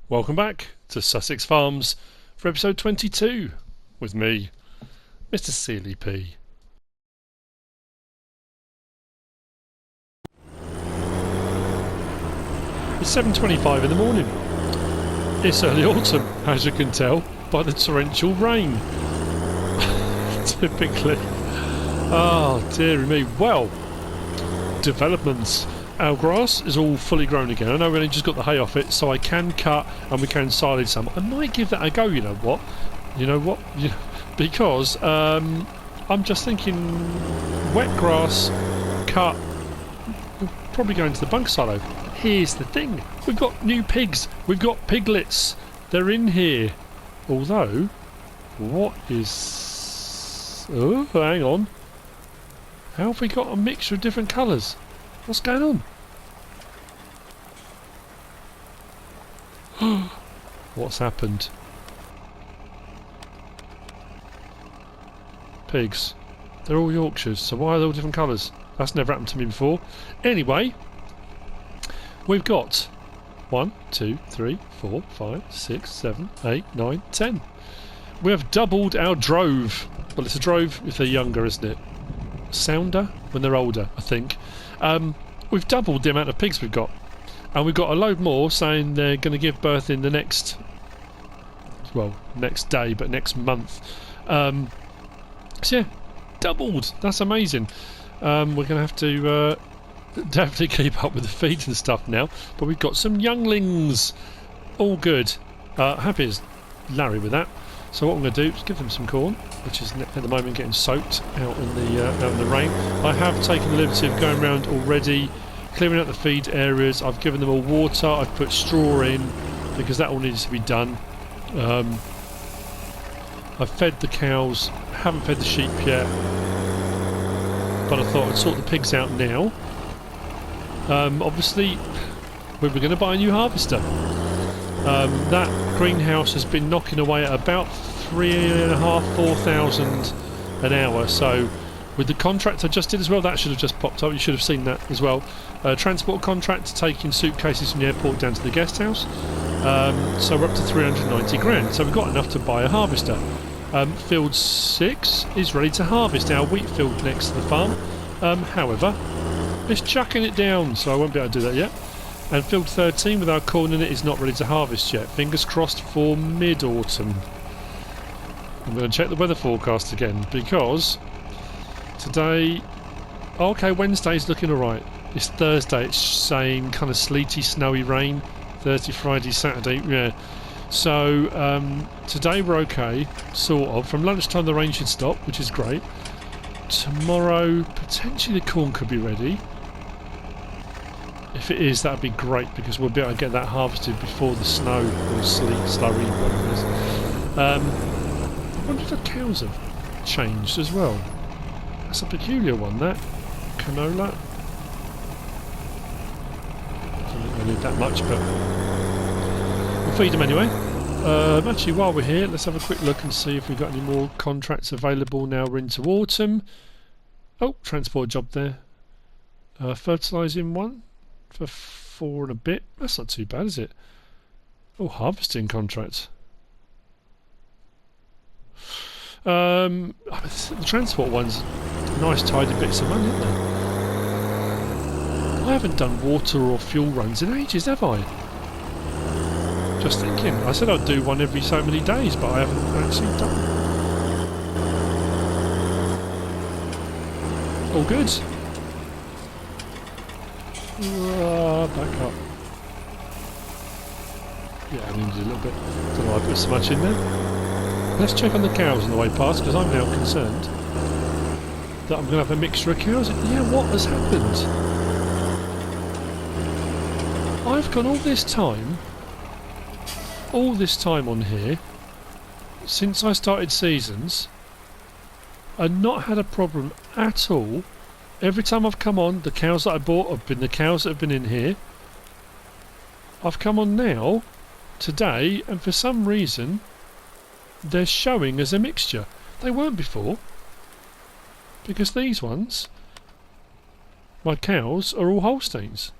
Welcome back to Sussex Farms for episode 22 with me, MrSealyp. It's 7:25 in the morning. It's early autumn, as you can tell by the torrential rain. Typically. Oh, dearie me. Well, developments. Our grass is all fully grown again. I know we only just got the hay off it, so I can cut and we can silage some. I might give that a go, you know what? Because I'm just thinking wet grass, cut, we'll probably go into the bunk silo. Here's the thing. We've got new pigs. We've got piglets. They're in here. Although, what is... Oh, hang on. How have we got a mixture of different colours? What's going on? What's happened? Pigs. They're all Yorkshires, so why are they all different colours? That's never happened to me before. Anyway, we've got 1, 2, 3, 4, 5, 6, 7, 8, 9, 10. We have doubled our drove. Well, it's a drove if they're younger, isn't it? Sounder when they're older, I think. We've doubled the amount of pigs we've got, and we've got a load more saying they're going to give birth in the next day, but next month. So yeah, doubled. That's amazing. We're going to have to definitely keep up with the feeds and stuff now, but we've got some younglings. All good. Happy as Larry with that. So what I'm going to do is give them some corn, which is at the moment getting soaked out in the rain. I have taken the liberty of going around already, clearing out the feed areas. I've given them all water. I've put straw in because that all needs to be done. I've fed the cows. Haven't fed the sheep yet, but I thought I'd sort the pigs out now. Obviously, we were going to buy a new harvester. That greenhouse has been knocking away at about 3,500–4,000 an hour. So with the contract I just did as well, that should have just popped up. You should have seen that as well. Transport contract taking suitcases from the airport down to the guest house. So we're up to 390 grand. So we've got enough to buy a harvester. Field 6 is ready to harvest our wheat field next to the farm. However, it's chucking it down, so I won't be able to do that yet. And field 13 with our corn in it is not ready to harvest yet. Fingers crossed for mid-autumn. I'm going to check the weather forecast again because today... Okay, Wednesday's looking alright. It's Thursday, it's saying kind of sleety, snowy rain. Thursday, Friday, Saturday, yeah. So today we're okay, sort of. From lunchtime the rain should stop, which is great. Tomorrow, potentially the corn could be ready. If it is, that would be great because we'll be able to get that harvested before the snow or sleet, slurry, whatever it is. I wonder if the cows have changed as well. That's a peculiar one, that. Canola. I don't think I need that much, but we'll feed them anyway. Actually, while we're here, let's have a quick look and see if we've got any more contracts available now we're into autumn. Oh, transport job there. Fertilising one. For 4 and a bit. That's not too bad, is it? Oh, harvesting contract. The transport one's nice tidy bits of money, isn't they? I haven't done water or fuel runs in ages, have I? Just thinking. I said I'd do one every so many days, but I haven't actually done it. All good. Back up. Yeah, I needed a little bit. Don't know why I put so much in there. Let's check on the cows on the way past because I'm now concerned that I'm going to have a mixture of cows. Yeah, what has happened? I've gone all this time on here since I started seasons and not had a problem at all. Every time I've come on, the cows that I bought have been the cows that have been in here. I've come on now, today, and for some reason, they're showing as a mixture. They weren't before. Because these ones, my cows, are all Holsteins.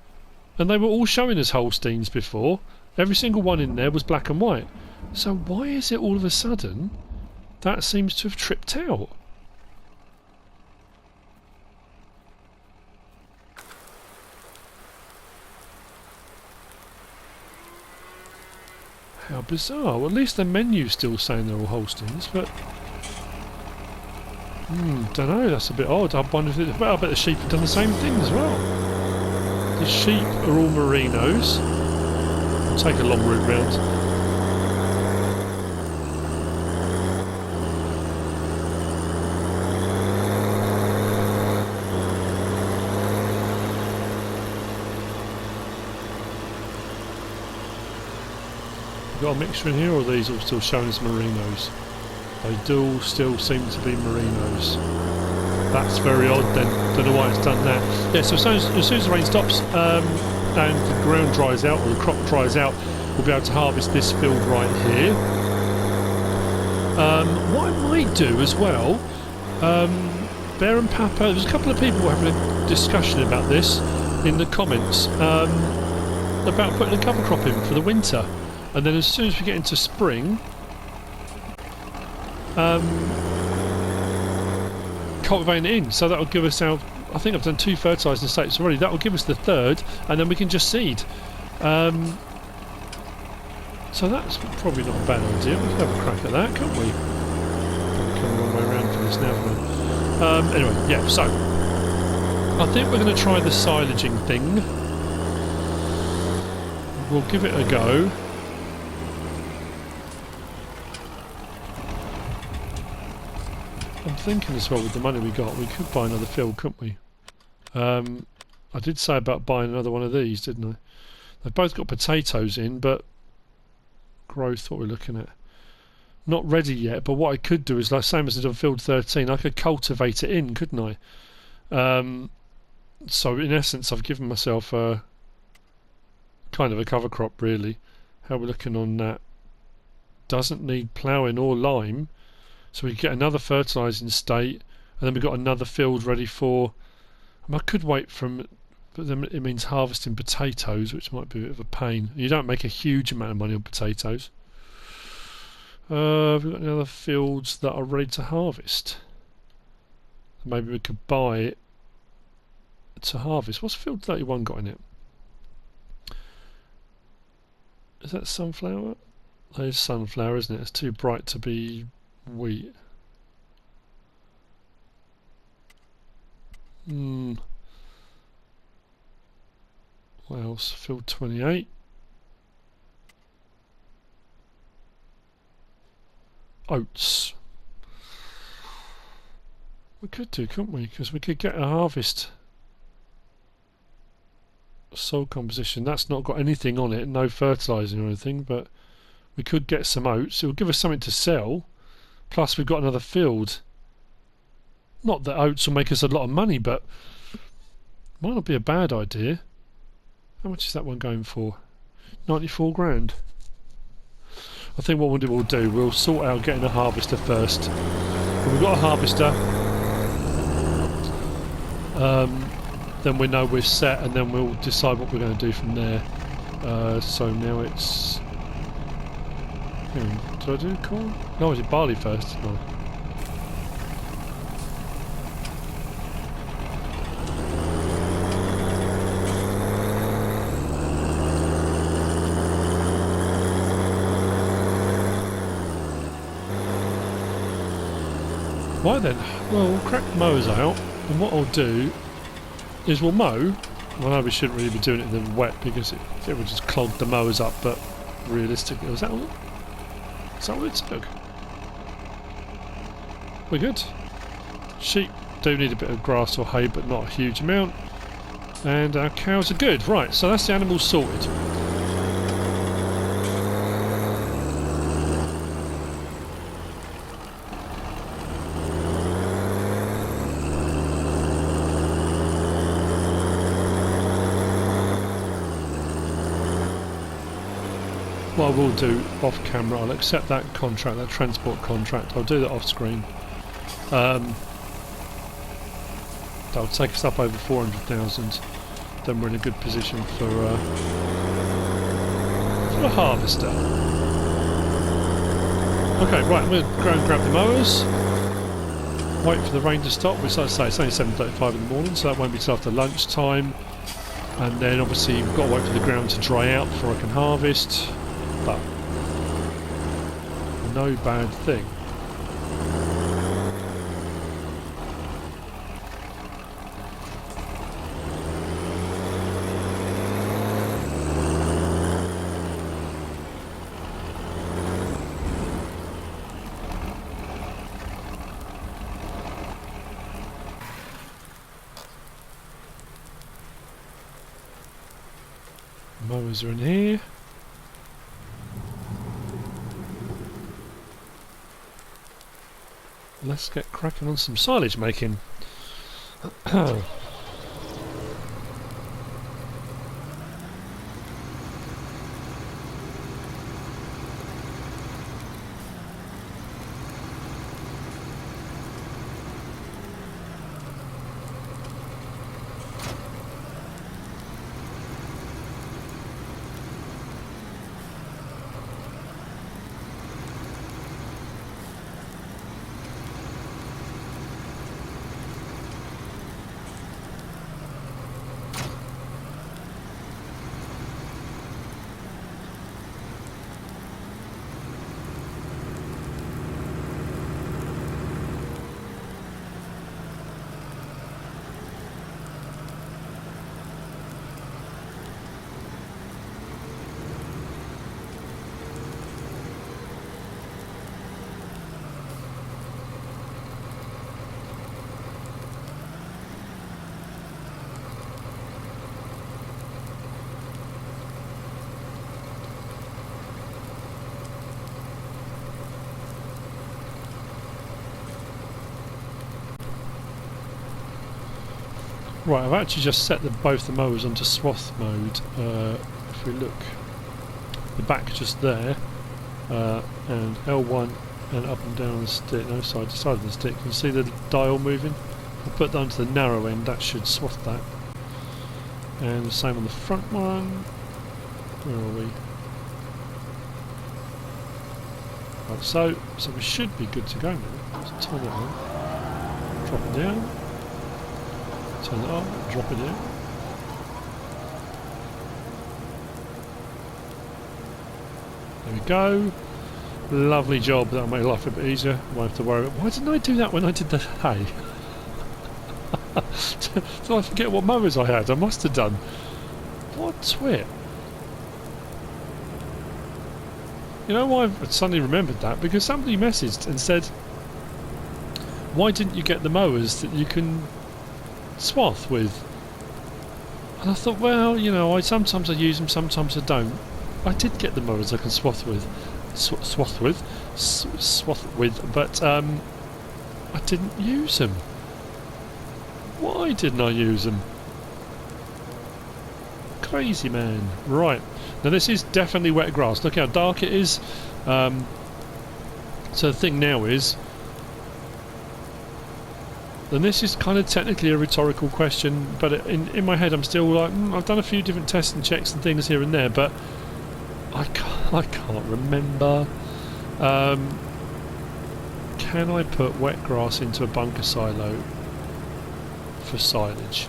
And they were all showing as Holsteins before, Every single one in there was black and white. So why is it all of a sudden that seems to have tripped out? How bizarre. Well, at least the menu's still saying they're all Holsteins, but... don't know, that's a bit odd. I wonder if it... Well, I bet the sheep have done the same thing as well. The sheep are all Merinos. I'll take a long route round. Got a mixture in here, or are these all still showing as Merinos? They do all still seem to be Merinos. That's very odd then. Don't know why it's done that. Yeah, so as soon as the rain stops and the ground dries out, or the crop dries out, we'll be able to harvest this field right here. What I might do as well, Bear and Papa, there's a couple of people having a discussion about this in the comments, about putting a cover crop in for the winter. And then as soon as we get into spring, cultivate it in. So that'll give us our... I think I've done 2 fertilising states already. That'll give us the 3rd, and then we can just seed. So that's probably not a bad idea. We can have a crack at that, can't we? Probably come a long way around for this now. Anyway, yeah, so I think we're going to try the silaging thing. We'll give it a go. I'm thinking as well, with the money we got, we could buy another field, couldn't we? I did say about buying another one of these, didn't I? They've both got potatoes in, but growth, what we're looking at, not ready yet. But what I could do is, like same as I did on field 13, I could cultivate it in, couldn't I? So in essence, I've given myself a kind of a cover crop, really. How we're looking on that? Doesn't need ploughing or lime. So we get another fertilising state, and then we've got another field ready for... I could wait from... But then it means harvesting potatoes, which might be a bit of a pain. You don't make a huge amount of money on potatoes. We've got any other fields that are ready to harvest. Maybe we could buy it to harvest. What's field 31 got in it? Is that sunflower? That is sunflower, isn't it? It's too bright to be... wheat. What else? Field 28. Oats. We could do, couldn't we? Because we could get a harvest soil composition. That's not got anything on it, no fertilising or anything, but we could get some oats. It will give us something to sell. Plus we've got another field. Not that oats will make us a lot of money, but might not be a bad idea. How much is that one going for? 94 grand. I think what we'll do, we'll sort out getting a harvester first. When we've got a harvester, then we know we're set, and then we'll decide what we're going to do from there. So now it's... Did I do corn? No, I did barley first. No. Right then, well, we'll crack the mowers out, and what I'll do is we'll mow. Well, I know we shouldn't really be doing it in the wet because it would just clog the mowers up, but realistically, was that all? Is that what it took? We're good. Sheep do need a bit of grass or hay, but not a huge amount. And our cows are good. Right, so that's the animals sorted. What I will do off camera, I'll accept that contract, that transport contract. I'll do that off screen. That'll take us up over 400,000. Then we're in a good position for got a harvester. Okay, right, I'm going to go and grab the mowers. Wait for the rain to stop, which, as I say, it's only 7:35 in the morning, so that won't be till after lunchtime. And then obviously we've got to wait for the ground to dry out before I can harvest. But no bad thing. Mowers are in here. Let's get cracking on some silage making. Right, I've actually just set both the mowers onto swath mode. If we look, the back just there, and L1 and up and down the stick, no, side to side of the stick. You can see the dial moving. I'll put that onto the narrow end, that should swath that. And the same on the front one. Where are we? Like so we should be good to go now. Let's turn it on. Drop it down. Turn it on, drop it in. There we go. Lovely job, that'll make life a bit easier. Won't have to worry about, why didn't I do that when I did the hay? Did I forget what mowers I had? I must have done. What a twit. You know why I've suddenly remembered that? Because somebody messaged and said, why didn't you get the mowers that you can swath with? And I thought, well, you know, sometimes I use them, sometimes I don't. I did get the mowers I can swath with, but I didn't use them. Why didn't I use them? Crazy man. Right, now this is definitely wet grass. Look how dark it is. So the thing now is, and this is kind of technically a rhetorical question, but in my head I'm still like, I've done a few different tests and checks and things here and there, but I can't remember. Can I put wet grass into a bunker silo for silage?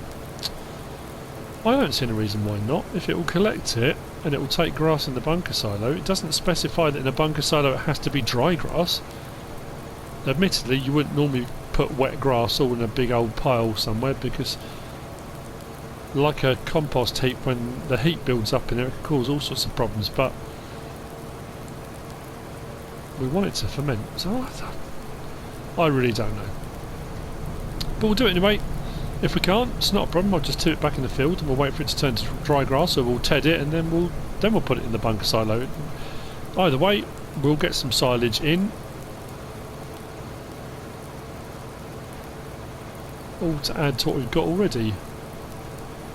I don't see any reason why not. If it will collect it and it will take grass in the bunker silo, it doesn't specify that in a bunker silo it has to be dry grass. Admittedly, you wouldn't normally put wet grass all in a big old pile somewhere, because like a compost heap, when the heat builds up in there, it can cause all sorts of problems, but we want it to ferment, so I really don't know. But we'll do it anyway. If we can't, it's not a problem. I'll just tip it back in the field and we'll wait for it to turn to dry grass, or we'll ted it and then we'll put it in the bunker silo. Either way, we'll get some silage in. All to add to what we've got already.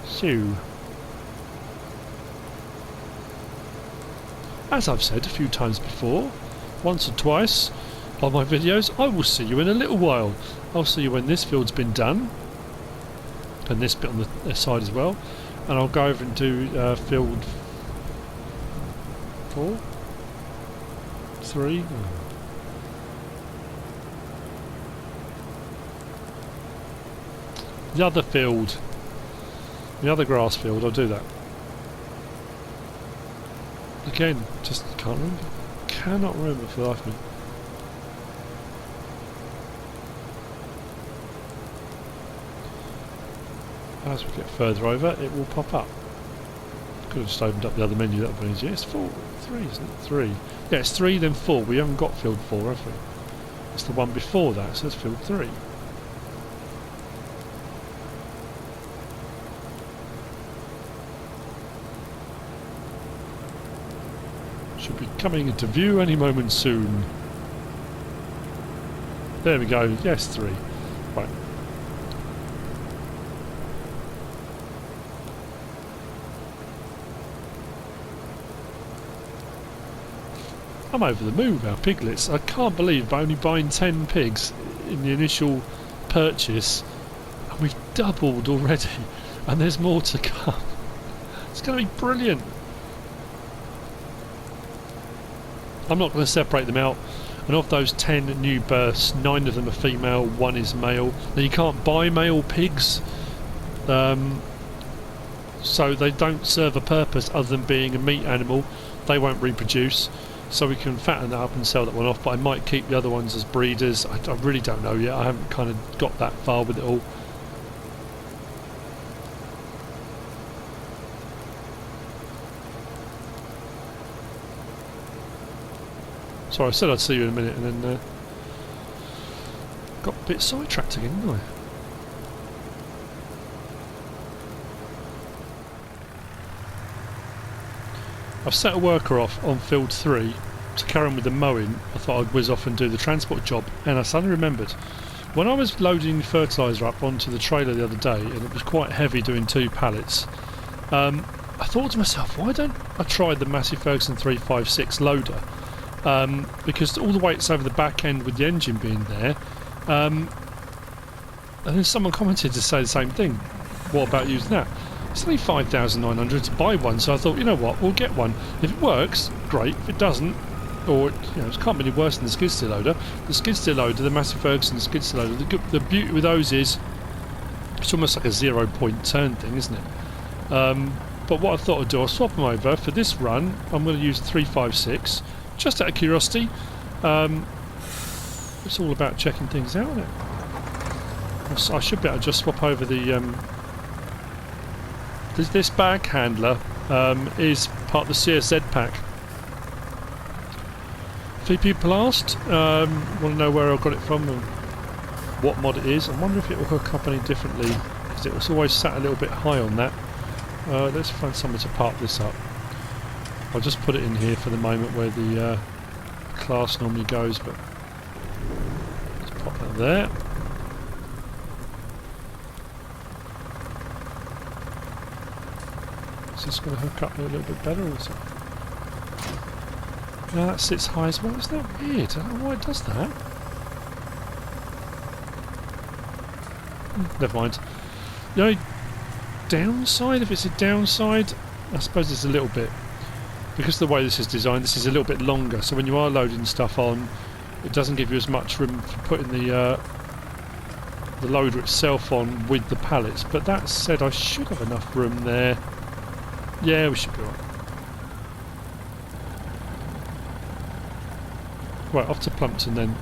So, as I've said a few times before, once or twice on my videos, I will see you in a little while. I'll see you when this field's been done, and this bit on the side as well, and I'll go over and do field 4, 3. The other field. The other grass field, I'll do that. Again, just can't remember. Cannot remember for the life of me. As we get further over, it will pop up. Could have just opened up the other menu, that would have been easier. It's 4, 3, isn't it? 3. Yeah, it's 3 then 4. We haven't got field 4, have we? It's the one before that, so it's field 3. Should be coming into view any moment soon. There we go. Yes, 3. Right. I'm over the moon with our piglets. I can't believe by only buying 10 pigs in the initial purchase, and we've doubled already, and there's more to come. It's going to be brilliant. I'm not going to separate them out, and of those 10 new births, 9 of them are female, 1 is male. Now you can't buy male pigs, so they don't serve a purpose other than being a meat animal. They won't reproduce, so we can fatten that up and sell that one off, but I might keep the other ones as breeders. I really don't know yet. I haven't kind of got that far with it all. Sorry, I said I'd see you in a minute and then got a bit sidetracked again, didn't I? I've set a worker off on field 3 to carry on with the mowing. I thought I'd whiz off and do the transport job, and I suddenly remembered when I was loading fertiliser up onto the trailer the other day, and it was quite heavy doing 2 pallets, I thought to myself, why don't I try the Massey Ferguson 356 loader? Because all the weight's over the back end with the engine being there, and then someone commented to say the same thing. What about using that? It's only 5,900 to buy one, so I thought, you know what, we'll get one. If it works, great. If it doesn't, or it can't be any worse than the skid steer loader. The skid steer loader, the Massey Ferguson skid steer loader, the beauty with those is it's almost like a 0-point turn thing, isn't it? But what I thought I'd do, I'll swap them over. For this run, I'm going to use the 356. Just out of curiosity, it's all about checking things out, isn't it? I should be able to just swap over the... this bag handler is part of the CSZ pack. A few people asked, want to know where I got it from and what mod it is. I wonder if it will hook up any differently, because it was always sat a little bit high on that. Let's find somewhere to park this up. I'll just put it in here for the moment where the class normally goes, but let's pop that there. Is this going to hook up a little bit better, or is it? No, that sits high as well. Isn't that weird? I don't know why it does that. Never mind. The only downside, if it's a downside, I suppose it's a little bit, because of the way this is designed, this is a little bit longer, so when you are loading stuff on, it doesn't give you as much room for putting the loader itself on with the pallets. But that said, I should have enough room there. Yeah, we should be right. Right, off to Plumpton then.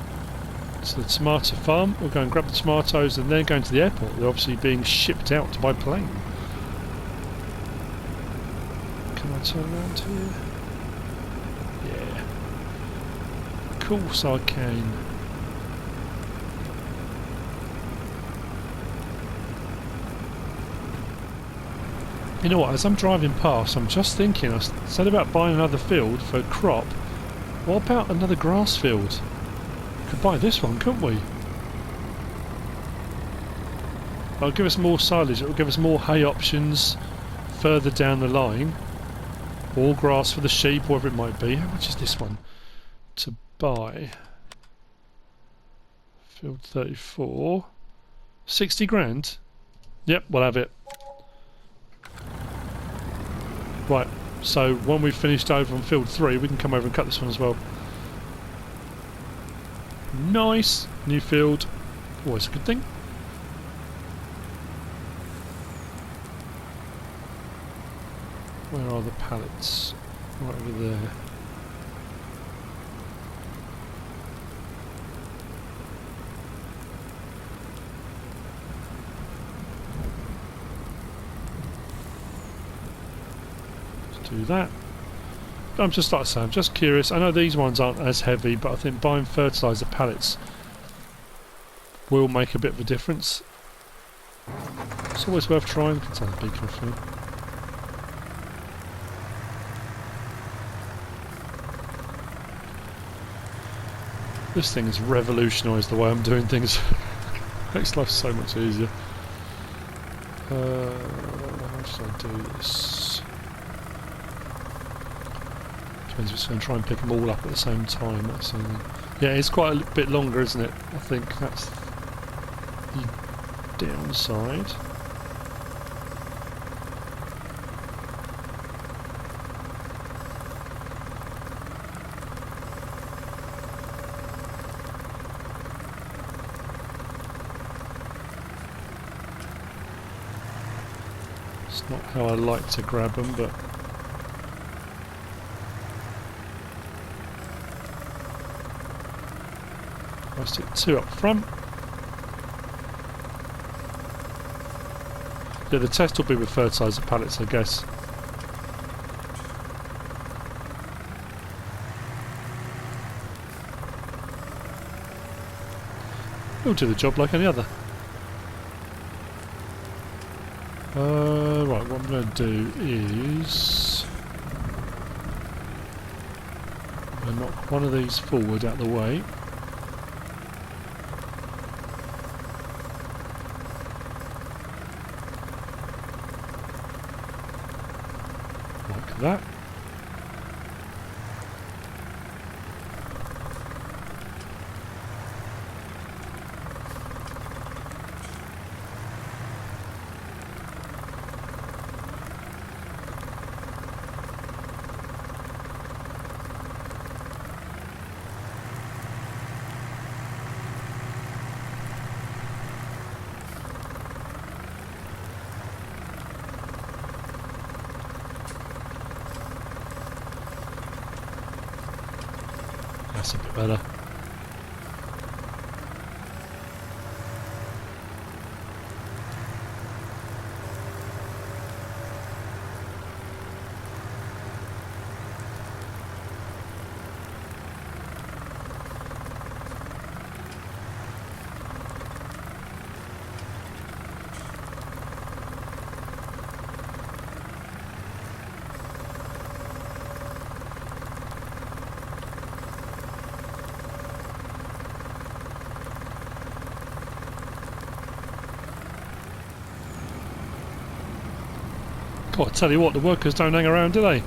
So the tomato farm, we'll go and grab the tomatoes and then going to the airport. They're obviously being shipped out by plane. Can I turn around here? Yeah. Of course I can. You know what, as I'm driving past, I'm just thinking, I said about buying another field for a crop. What about another grass field? We could buy this one, couldn't we? It'll give us more silage, it'll give us more hay options further down the line. Or grass for the sheep, whatever it might be. How much is this one to buy? Field 34. 60 grand? Yep, we'll have it. Right, So when we've finished over on field 3, we can come over and cut this one as well. Nice! New field. Always a good thing. Where are the pallets? Right over there. Do that. I'm just like I say, I'm just curious. I know these ones aren't as heavy, but I think buying fertiliser pallets will make a bit of a difference. It's always worth trying. I can turn the beacon off here. This thing has revolutionised the way I'm doing things. Makes life so much easier. How should I do this? I'm just going to try and pick them all up at the same time. That's yeah, it's quite a bit longer, isn't it? I think that's the downside. It's not how I like to grab them, but I stick 2 up front. Yeah, the test will be with fertiliser pallets, I guess. It'll do the job like any other. Right, what I'm going to do is I knock one of these forward out of the way. Like that. That's a bit better. God, I tell you what, the workers don't hang around, do they?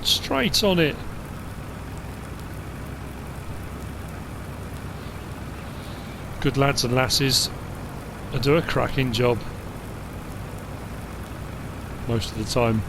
Straight on it. Good lads and lasses. They do a cracking job. Most of the time.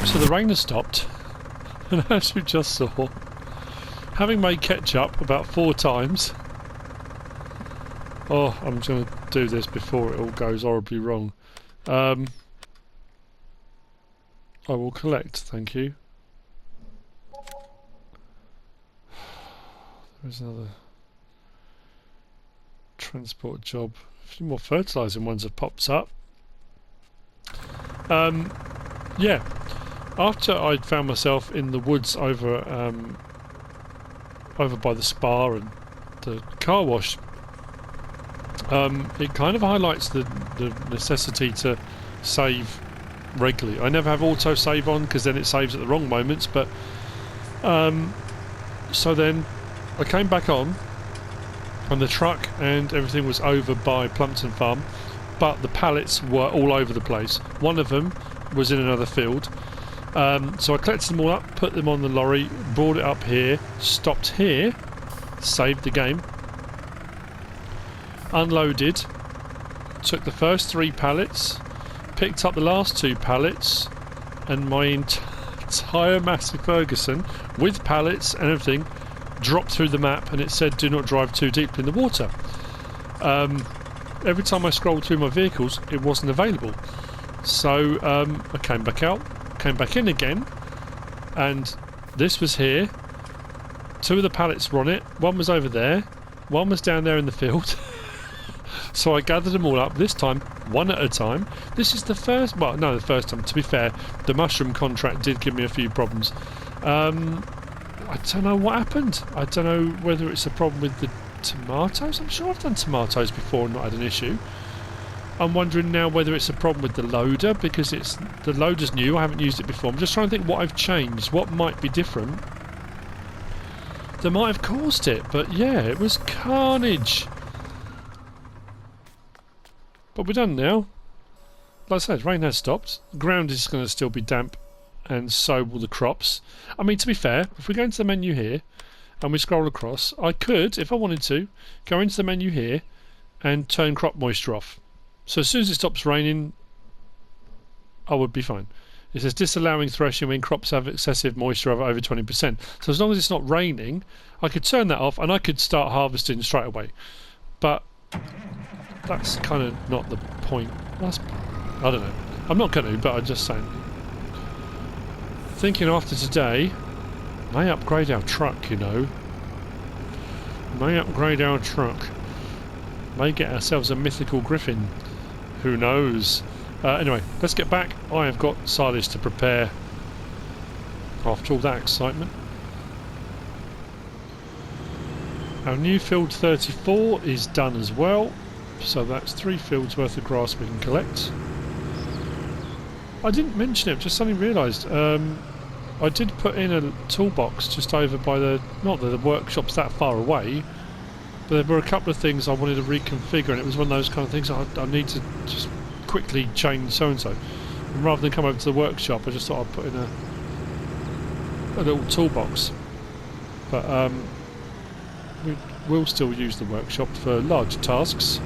So the rain has stopped, and as you just saw, having made ketchup about 4 times, oh, I'm going to do this before it all goes horribly wrong. I will collect, thank you. There's another transport job. A few more fertilising ones have popped up. Yeah, after I'd found myself in the woods over by the spa and the car wash, it kind of highlights the necessity to save regularly. I never have auto save on because then it saves at the wrong moments, but so then I came back on the truck and everything was over by Plumpton Farm, but the pallets were all over the place. One of them was in another field, so I collected them all up, put them on the lorry, brought it up here, stopped here, saved the game, unloaded, took the first 3 pallets, picked up the last 2 pallets, and my entire Massey Ferguson with pallets and everything dropped through the map, and it said do not drive too deep in the water. Every time I scrolled through my vehicles it wasn't available, so I came back out, came back in again, and this was here. 2 of the pallets were on it, one was over there, one was down there in the field. So I gathered them all up, this time one at a time. This is the first, well no, the first time, to be fair. The mushroom contract did give me a few problems. I don't know what happened. I don't know whether it's a problem with the tomatoes. I'm sure I've done tomatoes before and not had an issue. I'm wondering now whether it's a problem with the loader, because the loader's new, I haven't used it before. I'm just trying to think what I've changed, what might be different that might have caused it. But yeah, it was carnage. But we're done now. Like I said, rain has stopped. The ground is going to still be damp, and so will the crops. I mean, to be fair, if we go into the menu here and we scroll across, I could, if I wanted to, go into the menu here and turn crop moisture off. So as soon as it stops raining, I would be fine. It says disallowing threshing when crops have excessive moisture of over 20%. So as long as it's not raining, I could turn that off and I could start harvesting straight away. But that's kind of not the point. I don't know. I'm not going to, but I'm just saying. Thinking after today, may upgrade our truck, you know. May upgrade our truck. May get ourselves a mythical griffin. Who knows? Anyway, let's get back. I have got silage to prepare after all that excitement. Our new field 34 is done as well. So that's 3 fields worth of grass we can collect. I didn't mention it, just suddenly realised. I did put in a toolbox just over by the... Not that the workshop's that far away, but there were a couple of things I wanted to reconfigure, and it was one of those kind of things I need to just quickly change so-and-so. And rather than come over to the workshop, I just thought I'd put in a little toolbox. But we will still use the workshop for large tasks.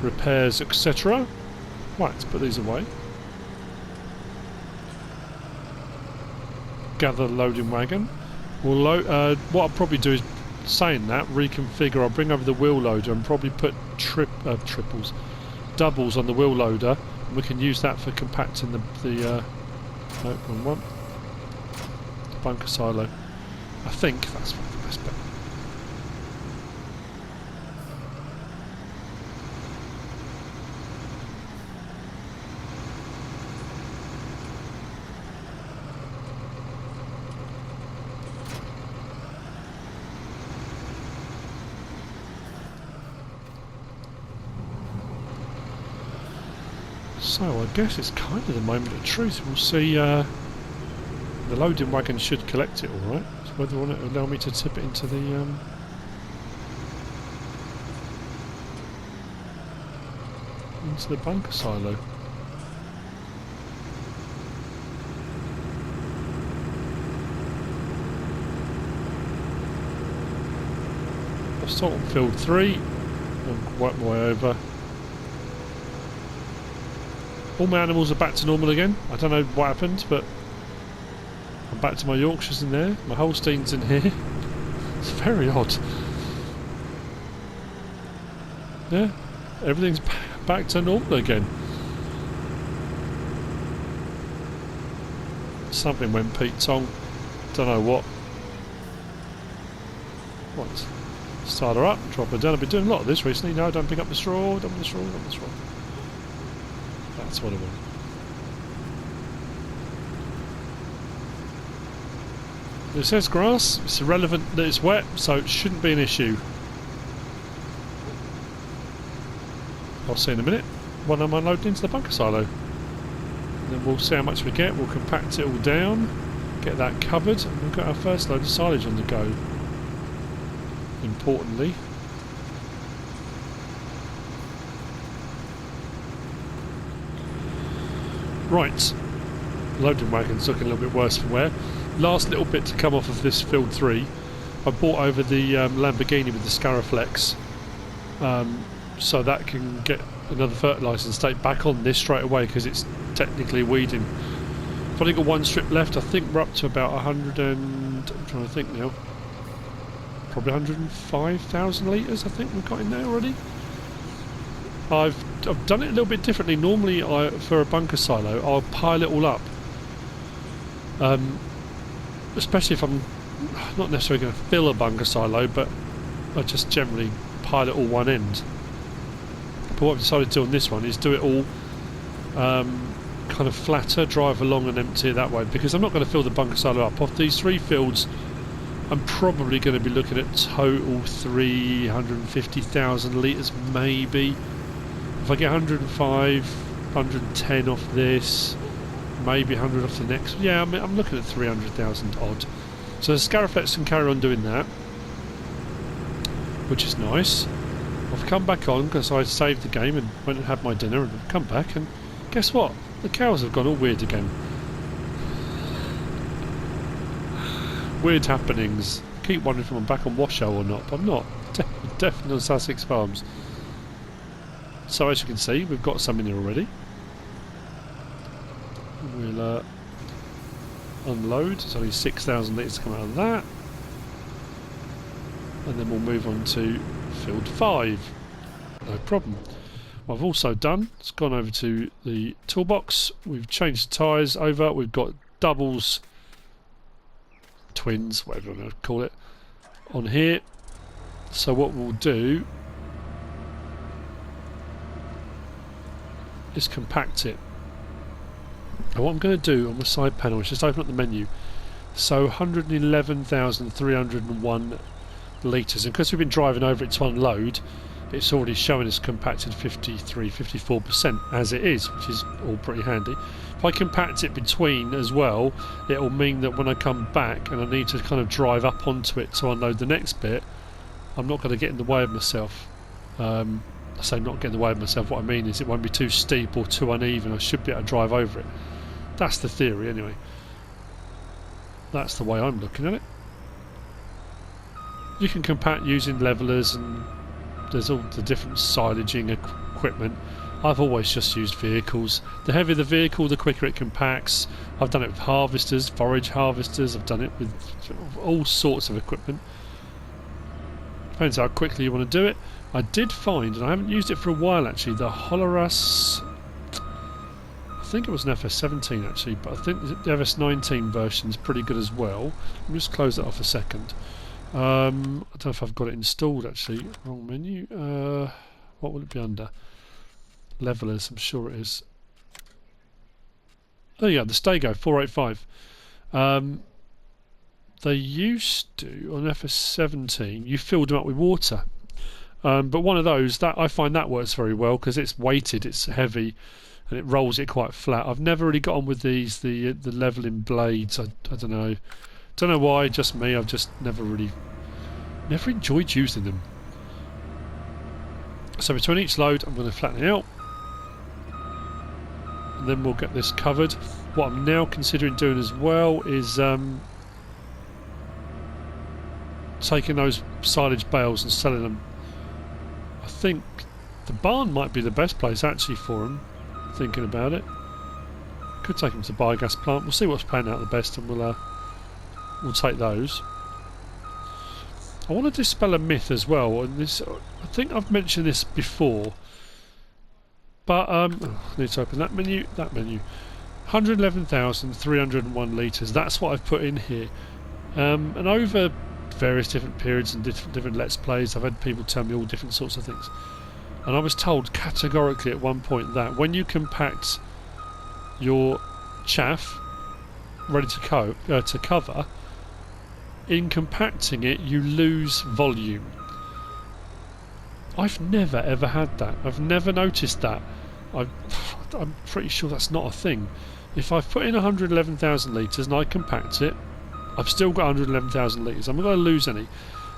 Repairs, etc. Right, let's put these away. Gather the loading wagon. We'll what I'll probably do is, saying that, reconfigure. I'll bring over the wheel loader and probably put doubles on the wheel loader, and we can use that for compacting the no, wrong one. The bunker silo. I think that's the best bet. So I guess it's kind of the moment of truth. We'll see. The loading wagon should collect it all right. So whether or not it will allow me to tip it into the bunker silo. I've started on field 3 and work my way over. All my animals are back to normal again. I don't know what happened, but I'm back to my Yorkshires in there. My Holsteins in here. It's very odd. Yeah, everything's back to normal again. Something went Pete Tong. Don't know what. What? Start her up, drop her down. I've been doing a lot of this recently. No, don't pick up the straw. Don't pick up the straw. Don't pick up the straw. That's what I want. It says grass. It's irrelevant that it's wet, so it shouldn't be an issue. I'll see in a minute when I'm unloading into the bunker silo. And then we'll see how much we get. We'll compact it all down, get that covered, and we've got our first load of silage on the go. Importantly. Right. Loading wagon's looking a little bit worse for wear. Last little bit to come off of this field 3. I brought over the Lamborghini with the Scaraflex. So that can get another fertilising state back on this straight away because it's technically weeding. I've only got one strip left. I think we're up to about 100 and... I'm trying to think now. Probably 105,000 litres I think we've got in there already. I've done it a little bit differently. Normally for a bunker silo I'll pile it all up. Especially if I'm not necessarily going to fill a bunker silo, but I just generally pile it all one end. But what I've decided to do on this one is do it all kind of flatter, drive along and empty it that way, because I'm not going to fill the bunker silo up. Off these 3 fields I'm probably going to be looking at total 350,000 litres maybe. If I get 105, 110 off this, maybe 100 off the next. Yeah, I'm looking at 300,000 odd. So the Scaraflex can carry on doing that, which is nice. I've come back on because I saved the game and went and had my dinner, and I've come back and guess what? The cows have gone all weird again. Weird happenings. I keep wondering if I'm back on Washoe or not, but I'm not. Definitely on SUSSEX Farms. So as you can see, we've got some in here already. We'll unload. It's only 6,000 litres to come out of that. And then we'll move on to field 5. No problem. What I've also done is gone over to the toolbox. We've changed the tyres over. We've got doubles, twins, whatever I'm going to call it, on here. So what we'll do is compact it. And what I'm going to do on the side panel is just open up the menu. So 111,301 litres, and because we've been driving over it to unload, it's already showing us compacted 54% as it is, which is all pretty handy. If I compact it between as well, it will mean that when I come back and I need to kind of drive up onto it to unload the next bit, I'm not going to get in the way of myself. I say not get in the way of myself, what I mean is it won't be too steep or too uneven. I should be able to drive over it. That's the theory anyway. That's the way I'm looking at it. You can compact using levelers, and there's all the different silaging equipment. I've always just used vehicles. The heavier the vehicle, the quicker it compacts. I've done it with harvesters, forage harvesters. I've done it with all sorts of equipment. Depends how quickly you want to do it. I did find, and I haven't used it for a while actually, the Holoras, I think it was an FS17 actually, but I think the FS19 version is pretty good as well. Let me just close that off a second. I don't know if I've got it installed actually. Wrong menu. What will it be under? Levelers, I'm sure it is. There you go, the Stego 485. They used to, on FS17, you filled them up with water. But one of those, that I find that works very well because it's weighted, it's heavy, and it rolls it quite flat. I've never really got on with these, the levelling blades. I don't know. Don't know why, just me. I've just never enjoyed using them. So between each load, I'm going to flatten it out, and then we'll get this covered. What I'm now considering doing as well is taking those silage bales and selling them. I think the barn might be the best place actually for them. Thinking about it, could take them to the biogas plant. We'll see what's paying out the best, and we'll take those. I want to dispel a myth as well, and this, I think I've mentioned this before, but I need to open that menu. 111,301 litres. That's what I've put in here, and over various different periods and different Let's Plays, I've had people tell me all different sorts of things. And I was told categorically at one point that when you compact your chaff ready to cover, in compacting it you lose volume. I've never ever had that. I've never noticed that. I'm pretty sure that's not a thing. If I've put in 111,000 litres and I compact it, I've still got 111,000 litres. I'm not going to lose any.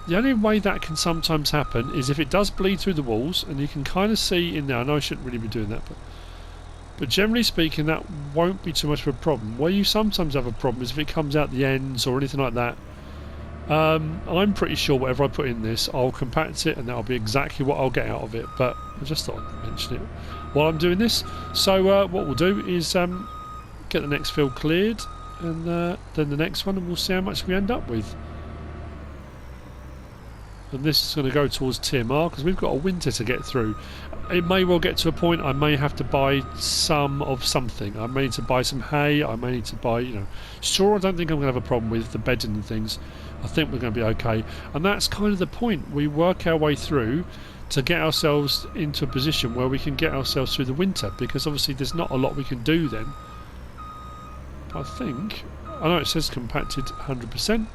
The only way that can sometimes happen is if it does bleed through the walls, and you can kind of see in there. I know I shouldn't really be doing that, but generally speaking, that won't be too much of a problem. Where you sometimes have a problem is if it comes out the ends or anything like that. I'm pretty sure whatever I put in this, I'll compact it and that'll be exactly what I'll get out of it. But I just thought I'd mention it while I'm doing this. So what we'll do is get the next field cleared, and then the next one, and we'll see how much we end up with. And this is going to go towards TMR because we've got a winter to get through. It may well get to a point I may have to buy some of something. I may need to buy some hay. I may need to buy, straw. I don't think I'm going to have a problem with the bedding and things. I think we're going to be okay. And that's kind of the point. We work our way through to get ourselves into a position where we can get ourselves through the winter, because obviously there's not a lot we can do then. I think, I know it says compacted 100%,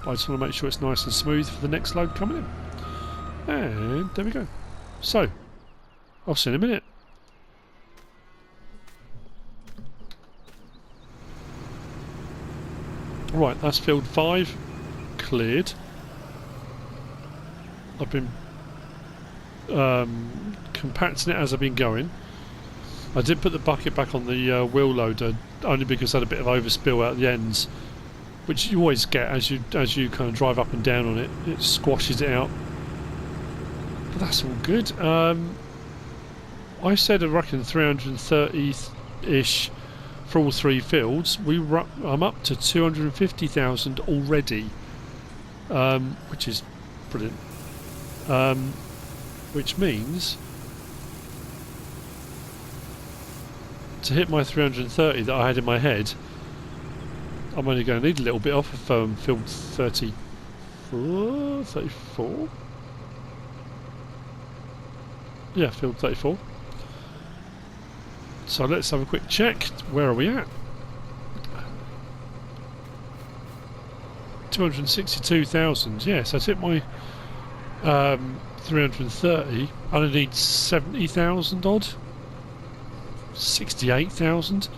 but I just want to make sure it's nice and smooth for the next load coming in. And there we go. So, I'll see you in a minute. Right, that's field 5 cleared. I've been compacting it as I've been going. I did put the bucket back on the wheel loader only because I had a bit of overspill out the ends, which you always get as you kind of drive up and down on it. It squashes it out, but that's all good. I said I reckon 330-ish for all 3 fields. I'm up to 250,000 already, which is brilliant. Which means to hit my 330 that I had in my head, I'm only going to need a little bit off of field 34? Yeah, field 34. So let's have a quick check. Where are we at? 262,000. Yes, I hit my 330. I only need 70,000 odd. 68,000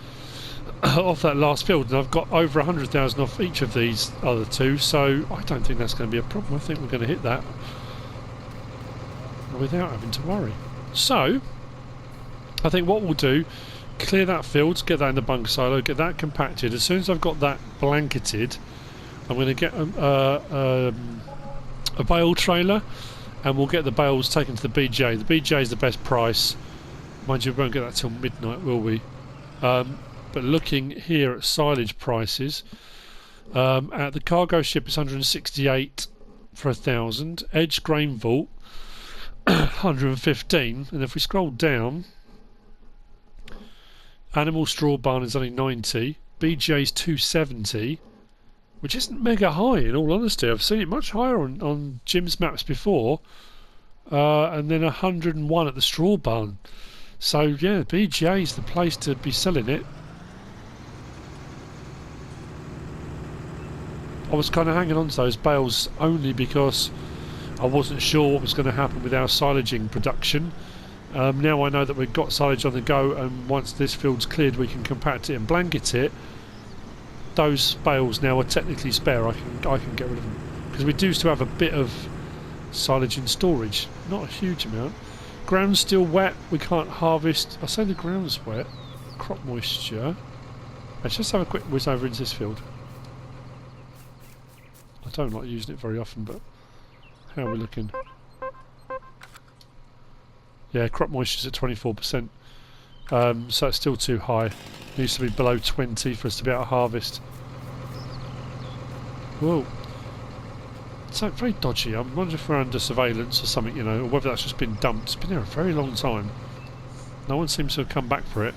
off that last field, and I've got over 100,000 off each of these other 2, so I don't think that's going to be a problem. I think we're going to hit that without having to worry. So I think what we'll do, clear that field, get that in the bunk silo, get that compacted. As soon as I've got that blanketed, I'm going to get a bale trailer, and we'll get the bales taken to the BJ. The BJ is the best price. Mind you, we won't get that till midnight, will we? But looking here at silage prices, at the cargo ship it's 168 for 1,000. Edge grain vault 115, and if we scroll down, animal straw barn is only 90. BJ's 270, which isn't mega high in all honesty. I've seen it much higher on Jim's maps before, and then 101 at the straw barn. So yeah, BGA is the place to be selling it. I was kind of hanging on to those bales only because I wasn't sure what was going to happen with our silaging production. Now I know that we've got silage on the go, and once this field's cleared we can compact it and blanket it. Those bales now are technically spare. I can get rid of them because we do still have a bit of silage in storage, not a huge amount. Ground's still wet, we can't harvest. I say the ground's wet. Crop moisture. Let's just have a quick whiz over into this field. I don't like using it very often, but how are we looking? Yeah, crop moisture's at 24%. So it's still too high. It needs to be below 20 for us to be able to harvest. Whoa. It's like very dodgy. I'm wondering if we're under surveillance or something, or whether that's just been dumped. It's been there a very long time. No one seems to have come back for it.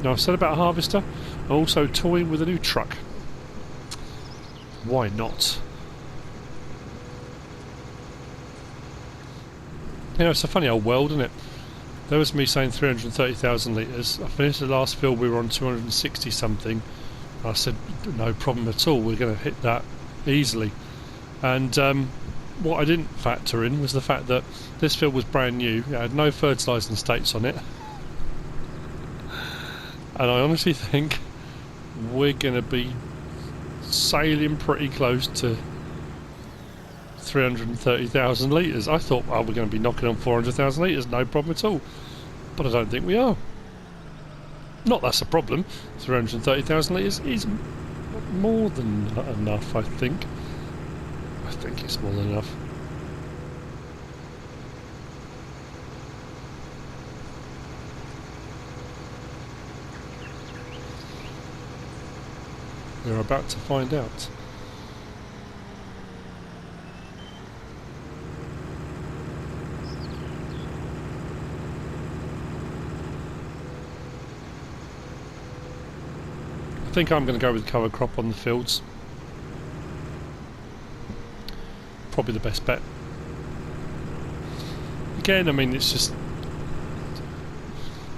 Now, I've said about a harvester, I'm also toying with a new truck. Why not? You know, it's a funny old world, isn't it? There was me saying 330,000 litres. I finished the last fill, we were on 260 something. I said, no problem at all, we're going to hit that easily. And what I didn't factor in was the fact that this field was brand new, it had no fertilising states on it. And I honestly think we're going to be sailing pretty close to 330,000 litres. I thought, oh, we're going to be knocking on 400,000 litres, no problem at all. But I don't think we are. Not that's a problem. 330,000 litres is more than enough, I think. I think it's more than enough. We're about to find out. I think I'm going to go with cover crop on the fields. Probably the best bet. Again, I mean, it's just...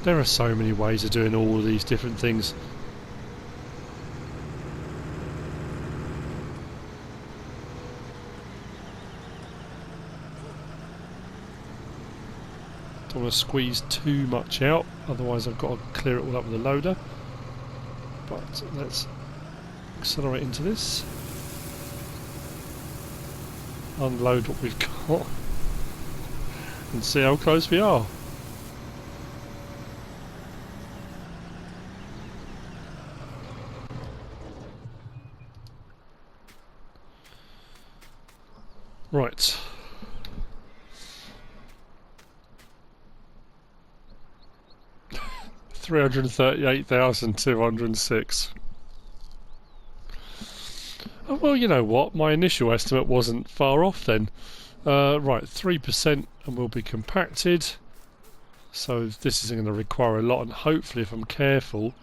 there are so many ways of doing all of these different things. Don't want to squeeze too much out, otherwise I've got to clear it all up with a loader. But let's accelerate into this. Unload what we've got and see how close we are. Right. $338,206. Oh, well, you know what? My initial estimate wasn't far off then. Right, 3% and we'll be compacted. So this isn't going to require a lot, and hopefully, if I'm careful,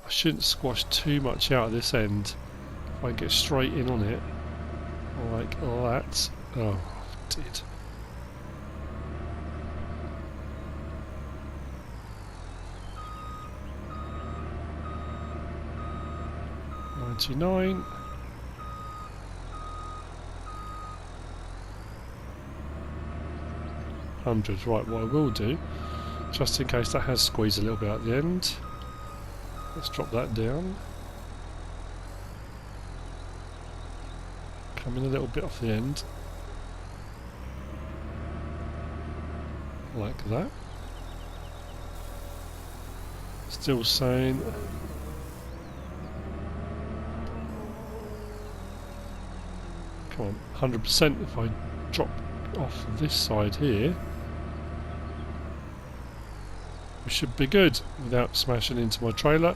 I shouldn't squash too much out of this end. If I get straight in on it, like that. Oh, I did. $99. $100. Right, what I will do, just in case that has squeezed a little bit at the end, let's drop that down. Come in a little bit off the end. Like that. Still saying... come on, 100% if I drop off this side here. We should be good without smashing into my trailer.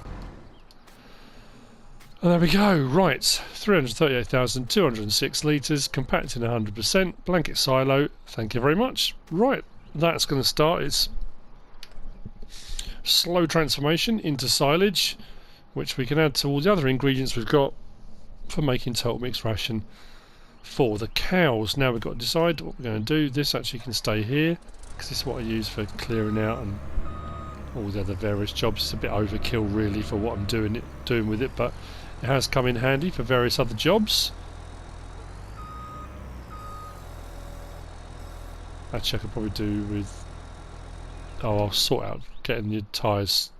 And there we go, right, 338,206 litres, compacting 100%, blanket silo, thank you very much. Right, that's going to start its slow transformation into silage, which we can add to all the other ingredients we've got for making total mixed ration for the cows. Now we've got to decide what we're going to do. This actually can stay here, because this is what I use for clearing out and all the other various jobs. It's a bit overkill really for what I'm doing with it, but it has come in handy for various other jobs. Actually, I could probably do with... oh, I'll sort out getting the tyres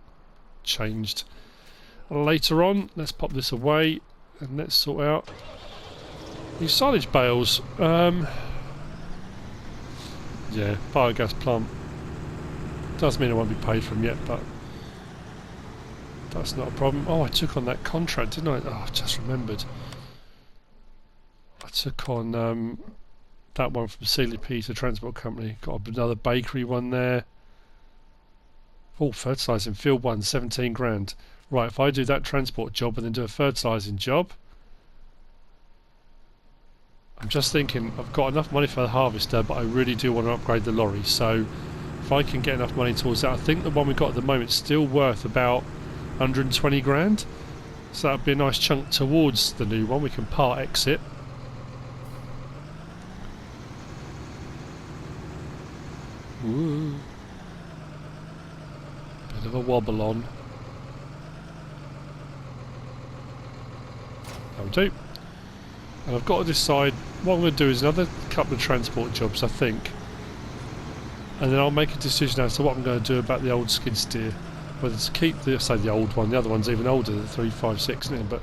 changed later on. Let's pop this away and let's sort out these silage bales. Yeah, biogas plant. Does mean I won't be paid from yet, but that's not a problem. Oh, I took on that contract, didn't I? Oh, I just remembered. I took on that one from SUSSEX Transport Company. Got another bakery one there. Oh, fertilising field 1, 17 grand. Right, if I do that transport job and then do a fertilising job, I'm just thinking I've got enough money for the harvester, but I really do want to upgrade the lorry. So If I can get enough money towards that, I think the one we got at the moment is still worth about 120 grand. So that would be a nice chunk towards the new one. We can part exit. Woo. Bit of a wobble on. That'll do. And I've got to decide what I'm going to do is another couple of transport jobs, I think. And then I'll make a decision as to what I'm going to do about the old skid steer. Whether to keep the, say the old one, the other one's even older, the 356, isn't it? But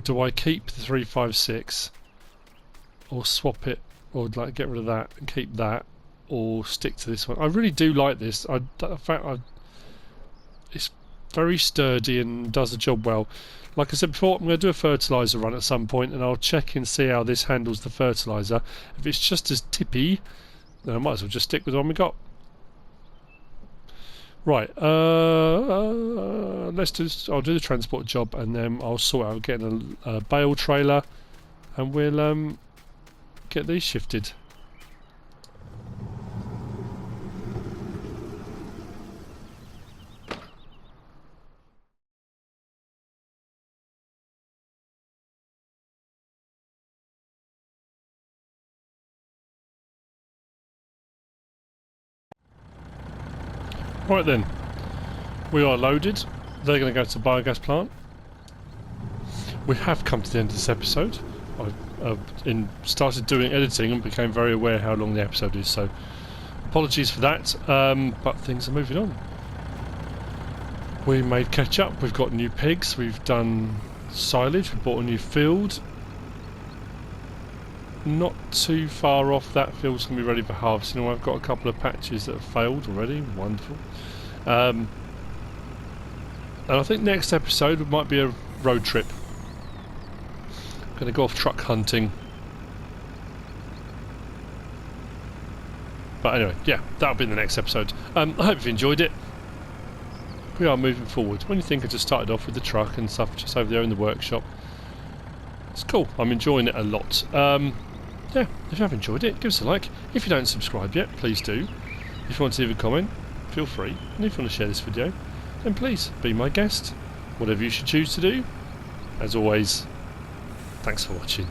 do I keep the 356 or swap it, or like get rid of that and keep that, or stick to this one? I really do like this. In fact, it's very sturdy and does the job well. Like I said before, I'm going to do a fertiliser run at some point, and I'll check and see how this handles the fertiliser. If it's just as tippy, then I might as well just stick with the one we got. Right, let's do. I'll do the transport job, and then I'll sort out getting a bale trailer, and we'll get these shifted. Right then, we are loaded. They're going to go to the biogas plant. We have come to the end of this episode. I've started doing editing and became very aware how long the episode is, so apologies for that, but things are moving on. We made ketchup, we've got new pigs, we've done silage, we bought a new field. Not too far off, that field's going to be ready for harvesting. I've got a couple of patches that have failed already, wonderful. And I think next episode might be a road trip. Going to go off truck hunting. But anyway, yeah, that'll be in the next episode. I hope you've enjoyed it. We are moving forward. When you think I just started off with the truck and stuff just over there in the workshop, it's cool. I'm enjoying it a lot. Yeah, if you have enjoyed it, give us a like. If you don't subscribe yet, please do. If you want to leave a comment, feel free. And if you want to share this video, then please be my guest. Whatever you should choose to do. As always, thanks for watching.